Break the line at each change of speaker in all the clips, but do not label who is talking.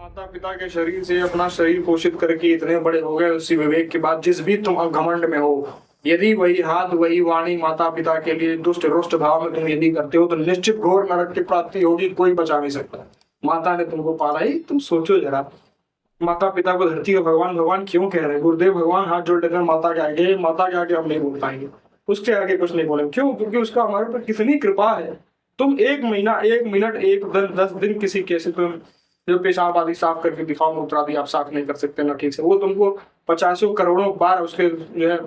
माता पिता के शरीर से अपना शरीर पोषित करके इतने बड़े हो गए, उसी विवेक के बाद जिस भी तुम घमंड में हो, यदि वही हाथ वही वाणी माता पिता के लिए दुष्ट रुष्ट भाव में तुम यदि करते हो तो निश्चित घोर नरक की प्राप्ति होगी, कोई बचा नहीं सकता। माता ने तुमको पाला ही, तुम सोचो जरा। माता पिता को धरती का भगवान भगवान क्यों कह रहे हैं? गुरुदेव भगवान हाथ जोड़ देते हैं माता के आगे, माता के आगे हम नहीं बोल पाएंगे, उसके आगे कुछ नहीं बोलेंगे। क्यों? क्योंकि उसका हमारे पर कितनी कृपा है। तुम एक महीना, एक मिनट, एक दिन, 10 दिन किसी कैसे तुम जो पेशाब आदि साफ करके दिखाओ, मूत्र आदि आप साफ नहीं कर सकते ना ठीक से, वो तुमको पचासों करोड़ों बार उसके जो है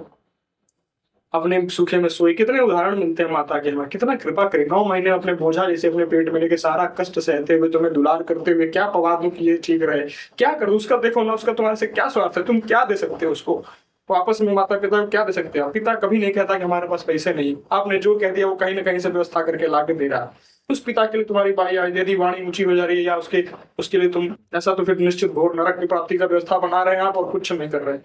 अपने सूखे में सोई। कितने उदाहरण मिलते हैं माता के। हमें कितना कृपा करे, 9 महीने अपने बोझा जैसे अपने पेट में लेके सारा कष्ट सहते हुए तुम्हें दुलार करते हुए क्या पवा दूं कि ये ठीक रहे, क्या करूं? उसका देखो ना, उसका तुम्हारे से क्या स्वार्थ है? तुम क्या दे सकते हो उसको वापस में? माता पिता को क्या दे सकते हो? पिता कभी नहीं कहता कि हमारे पास पैसे नहीं, आपने जो कह दिया वो कहीं ना कहीं से व्यवस्था करके ला के दे रहा है। उस पिता के लिए तुम्हारी बाई यदि वाणी ऊंची हो जा रही है या उसके लिए तुम ऐसा, तो फिर निश्चित घोर नरक की प्राप्ति का व्यवस्था बना रहे हैं आप और कुछ नहीं कर रहे।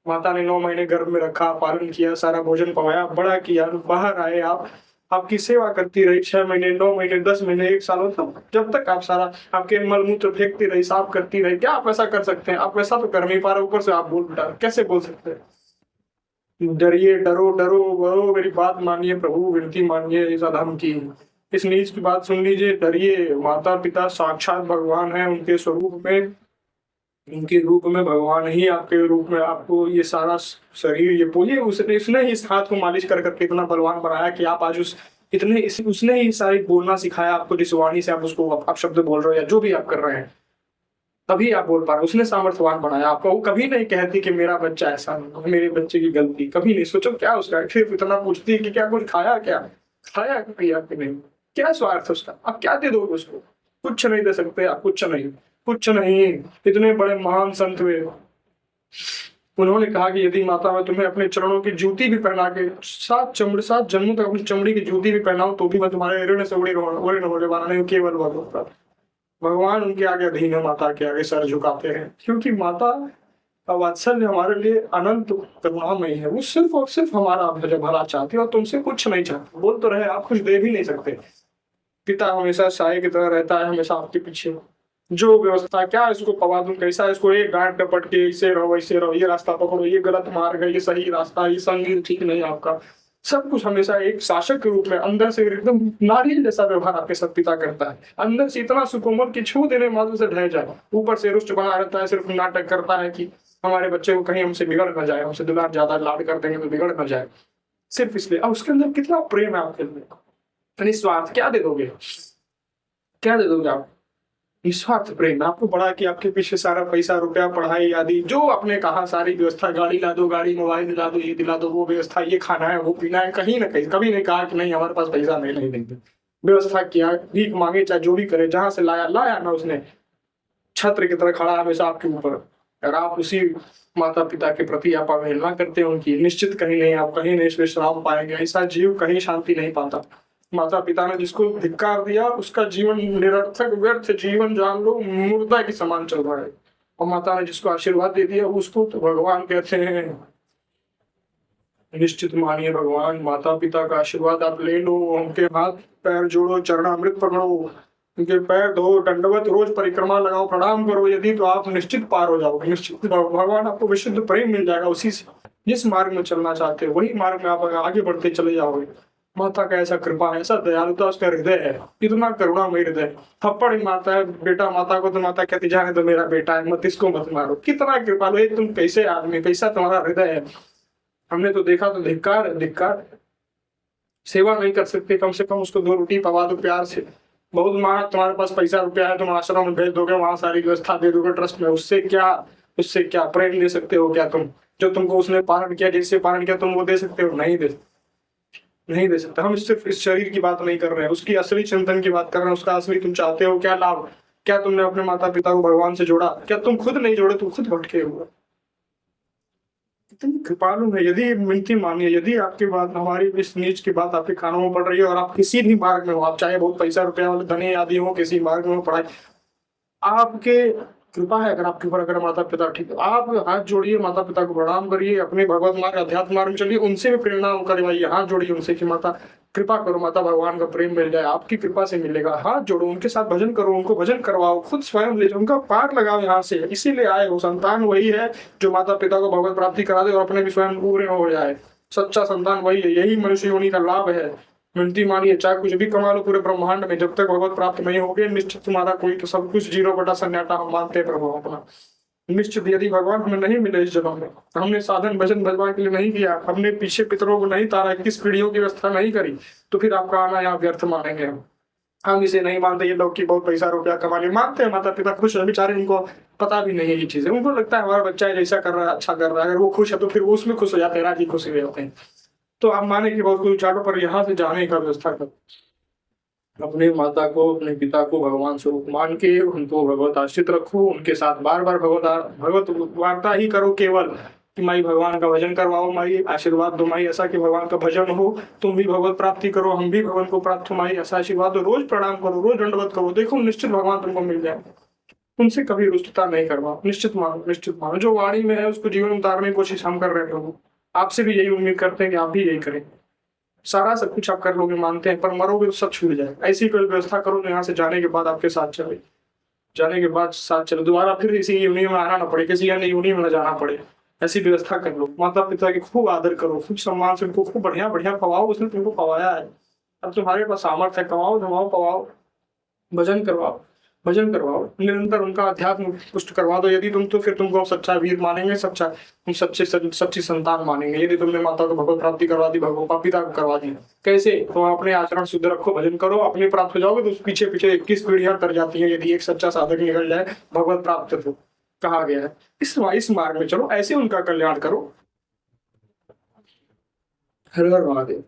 माता ने 9 महीने गर्भ में रखा, पालन किया, सारा भोजन पवाया, बड़ा किया, बाहर आए आप, आपकी सेवा करती रही 6 महीने, 9 महीने, 10 महीने, 1 साल, मतलब जब तक आप सारा आपके मलमूत्र फेंकती रही, साफ करती रही। क्या आप ऐसा कर सकते हैं? आप वैसा तो कर नहीं पा रहे, ऊपर से आप बोल डाल, कैसे बोल सकते हैं? डरिए, डरो डरो बरो, मेरी बात मानिए प्रभु, विनती मानिए इस अधम की। इस नीच की बात सुन लीजिए, डरिए। माता पिता साक्षात भगवान है, उनके स्वरूप में, उनके रूप में भगवान ही आपके रूप में आपको ये सारा शरीर ये बोलिए, उसने ही इस हाथ को मालिश कर करके इतना बलवान बनाया कि आप आज उसने ही सारी बोलना सिखाया आपको, जिस वाणी से आप उसको आप शब्द बोल रहे हो या जो भी आप कर रहे हैं, तभी आप बोल पा रहे हो। उसने सामर्थ्यवान बनाया आपको। वो कभी नहीं कहती कि मेरा बच्चा ऐसा नहीं, मेरे बच्चे की गलती, कभी नहीं। सोचो क्या उसका, फिर इतना पूछती है कि क्या कुछ खाया, क्या खाया पिया कि नहीं, क्या स्वार्थ है उसका? आप क्या दे दोगे उसको? कुछ नहीं दे सकते आप, कुछ नहीं, कुछ नहीं। इतने बड़े महान संत हुए, उन्होंने कहा कि यदि माता मैं तुम्हें अपने चरणों की जूती भी पहना के 7 जन्मों तक अपनी चमड़ी की जूती भी पहनाऊं तो भी मैं तुम्हारे ऋण से उड़े होने वाला नहीं हूं, केवल भगवत। भगवान उनके आगे अधीन है, माता के आगे सर झुकाते हैं, क्योंकि माता का वात्सल्य हमारे लिए अनंत करुणामयी है। वो सिर्फ और सिर्फ हमारा भला चाहती है और तुमसे कुछ नहीं चाहती। बोल तो रहे, आप कुछ दे भी नहीं सकते। पिता हमेशा साए की तरह रहता है, हमेशा आपके पीछे। जो व्यवस्था, क्या इसको पवा दूं, कैसा इसको एक गांठ टपट के ऐसे रहो वैसे रहो, ये रास्ता पकड़ो, ये गलत मार्ग है, ये सही रास्ता, ये संगीत ठीक नहीं आपका, सब कुछ हमेशा एक शासक के रूप में अंदर से एकदम नारियल जैसा व्यवहार आपके साथ पिता करता है। अंदर से इतना सुकोमल कि छू देने मात्र से ढह जाए, ऊपर से रुष्ट बना रहता है, सिर्फ नाटक करता है कि हमारे बच्चे को कहीं हमसे बिगड़ न जाए, हमसे दुलार ज्यादा लाड कर देंगे तो बिगड़ न जाए, सिर्फ इसलिए। अब उसके अंदर कितना प्रेम है आपके अंदर, निस्वार्थ। क्या दे दोगे, क्या दे दोगे आप? निस्वार्थ प्रेम। आपको बड़ा कि आपके पीछे सारा पैसा रुपया पढ़ाई आदि जो आपने कहा, सारी व्यवस्था, गाड़ी ला दो, गाड़ी मोबाइल दिला दो, ये दिला दो, वो व्यवस्था, ये खाना है, वो पीना है, कहीं ना कहीं कभी नहीं कहा कि नहीं हमारे पास पैसा नहीं, नहीं देंगे। व्यवस्था किया, भीख मांगे, चाहे जो भी करे, जहां से लाया लाया ना, उसने छत्र की तरह खड़ा हमेशा आपके ऊपर। और आप उसी माता पिता के प्रति आप अवहेलना करते हैं उनकी, निश्चित कहीं नहीं, आप कहीं नहीं विश्राम पाएंगे। ऐसा जीव कहीं शांति नहीं पाता। माता पिता ने जिसको धिक्कार दिया उसका जीवन निरर्थक व्यर्थ जीवन, जान लो, मुर्दा के समान चल रहा है। और माता ने जिसको आशीर्वाद दे दिया उसको तो भगवान कहते हैं। निश्चित मानिए भगवान, माता पिता का आशीर्वाद आप ले लो, उनके हाथ पैर जोड़ो, चरणामृत पकड़ो, उनके पैर धो, दंडवत रोज परिक्रमा लगाओ, प्रणाम करो, यदि तो आप निश्चित पार हो जाओगे। निश्चित भगवान आपको विशुद्ध प्रेम मिल जाएगा। उसी से जिस मार्ग में चलना चाहते हो वही मार्ग में आप आगे बढ़ते चले जाओगे। माता का ऐसा कृपा है, ऐसा दयालुता उसका हृदय है, इतना करुणामय हृदय। थप्पड़ ही मारता है बेटा माता को, तो माता कहती जाने तो मेरा बेटा है, मत इसको मत मारो। कितना कृपालु है तुम, कैसे आदमी, कैसा तुम्हारा हृदय है। हमने तो देखा तो धिक्कार धिक्कार। सेवा नहीं कर सकते, कम से कम उसको 2 रोटी पवा दो प्यार से। बहुत माना तुम्हारे पास पैसा रुपया है, तुम आश्रम में भेज दोगे, वहां सारी व्यवस्था दे दोगे ट्रस्ट में, उससे क्या प्रेम दे सकते हो? क्या तुम जो तुमको उसने पालन किया, जैसे पालन किया तुम वो दे सकते हो? नहीं दे सकते। हम सिर्फ इस शरीर की बात नहीं कर रहे हैं, उसकी असली चिंतन की बात कर रहे हैं। उसका असली तुम चाहते हो क्या लाभ? क्या तुमने अपने माता पिता को भगवान से जोड़ा? क्या तुम खुद नहीं जोड़े? तुम खुद भटके हुए। इतनी कृपालु है। यदि विनती मानिए, यदि आपकी बात, हमारी इस नीच की बात आपके कानों में पड़ रही है और आप किसी भी मार्ग में हो, आप चाहे बहुत पैसा रुपया वाले धनी आदि हो, किसी मार्ग में हो, पढ़ाई, आपके कृपा है अगर आपके ऊपर, अगर माता पिता ठीक है, आप हाथ जोड़िए, माता पिता को प्रणाम करिए, अपने भगवत मार्ग, अध्यात्म मार्ग में चलिए, उनसे भी प्रेरणा करवाइए, हाथ जोड़िए उनसे कि माता कृपा करो माता, भगवान का प्रेम मिल जाए, आपकी कृपा से मिलेगा। हाथ जोड़ो, उनके साथ भजन करो, उनको भजन करवाओ, खुद स्वयं ले जाओ, उनका पार लगाओ यहाँ से। इसीलिए आए हो। संतान वही है जो माता पिता को भगवत प्राप्ति करा दे और अपने भी स्वयं पूरे हो जाए। सच्चा संतान वही है, यही मनुष्य योनि का लाभ है। विनती मानिए, चाहे कुछ भी कमा लो पूरे ब्रह्मांड में, जब तक भगवत प्राप्त नहीं होगे निश्चित तुम्हारा कोई तो सब कुछ 0/सन्नाटा हम मानते हैं प्रभु अपना। निश्चित यदि भगवान हमें नहीं मिले इस जन्म में, हमने साधन भजन भगवान के लिए नहीं किया, हमने पीछे पितरों को नहीं तारा, 21 पीढ़ियों की व्यवस्था नहीं करी, तो फिर आपका आना यहाँ व्यर्थ मानेंगे हम इसे नहीं मानते। ये लोग की बहुत पैसा रुपया कमाने मानते हैं, माता पिता खुश है बेचारे, इनको पता भी नहीं है ये चीजें। उनको लगता है हमारा बच्चा जैसा कर रहा है अच्छा कर रहा है, अगर वो खुश है तो फिर वो उसमें खुश हो जाते हैं, राजी खुशी हो जाते हैं। तो आप माने कि बहुत कुछ चाटो, पर यहाँ से जाने का व्यवस्था करो। अपने माता को, अपने पिता को भगवान स्वरूप मान के उनको भगवत आश्रित रखो, उनके साथ बार बार भगवत वार्ता ही करो केवल कि माई भगवान का भजन करवाओ, माई आशीर्वाद दो, माई ऐसा कि भगवान का भजन हो, तुम भी भगवत प्राप्ति करो, हम भी भगवान को प्राप्त हो, माई ऐसा आशीर्वाद दो। रोज प्रणाम करो, रोज दंडवत करो, देखो निश्चित भगवान तुमको मिल जाए। उनसे कभी रुष्टता नहीं करवाओ, निश्चित मानो, निश्चित मानो। जो वाणी में है उसको जीवन में उतारने की कोशिश हम कर रहे हैं प्रभु, आपसे भी यही उम्मीद करते हैं कि आप भी यही करें। सारा सब कुछ आप कर लोगे मानते हैं, पर मरोगे तो सब छूट जाएगा। ऐसी कोई व्यवस्था करो जो यहाँ से जाने के बाद आपके साथ चले, जाने के बाद साथ चले, दोबारा फिर इसी यूनियन में आना ना पड़े, किसी अन्य यूनियन में न जाना पड़े, ऐसी व्यवस्था कर लो। माता पिता की खूब आदर करो, खूब सम्मान से उनको खूब बढ़िया बढ़िया पवाओ, उसने तुमको पवाया है, अब तुम्हारे पास सामर्थ्य है, कमाओ धमाओ पवाओ, भजन करवाओ, भजन करवाओ, निरंतर उनका अध्यात्म पुष्ट करवा दो। यदि तुम तो फिर तुमको सच्चा वीर मानेंगे, सच्चा तुम सच्ची संतान मानेंगे। यदि तुमने माता को भगवत प्राप्ति करवा दी, भगवत पिता को करवा दी, कैसे? तो अपने आचरण शुद्ध रखो, भजन करो, अपने प्राप्त हो जाओगे तो पीछे पीछे 21 पीढ़ियां कर जाती है यदि एक सच्चा साधक निकल जाए भगवत प्राप्त तो कहा गया है। इस मार्ग में चलो, ऐसे उनका कल्याण करो। हर हर महादेव।